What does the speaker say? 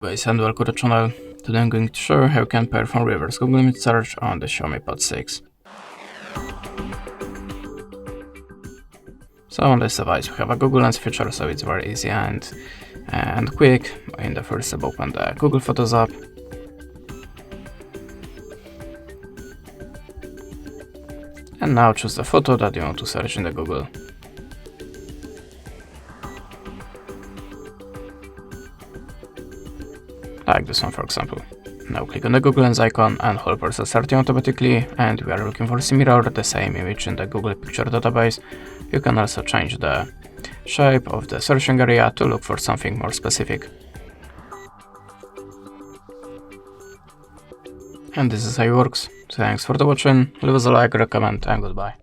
Guys, and welcome to the channel. Today I'm going to show you how you can perform reverse Google image search on the XIAOMI Pad 6. So on this device we have a Google Lens feature, so it's very easy and quick. In the first step, open the Google Photos app. And now choose the photo that you want to search in the Google. Like this one, for example. Now click on the Google Lens icon and hold for starting automatically, and we are looking for similar the same image in the Google Picture database. You can also change the shape of the searching area to look for something more specific. And this is how it works. So thanks for watching, leave us a like, recommend, and goodbye.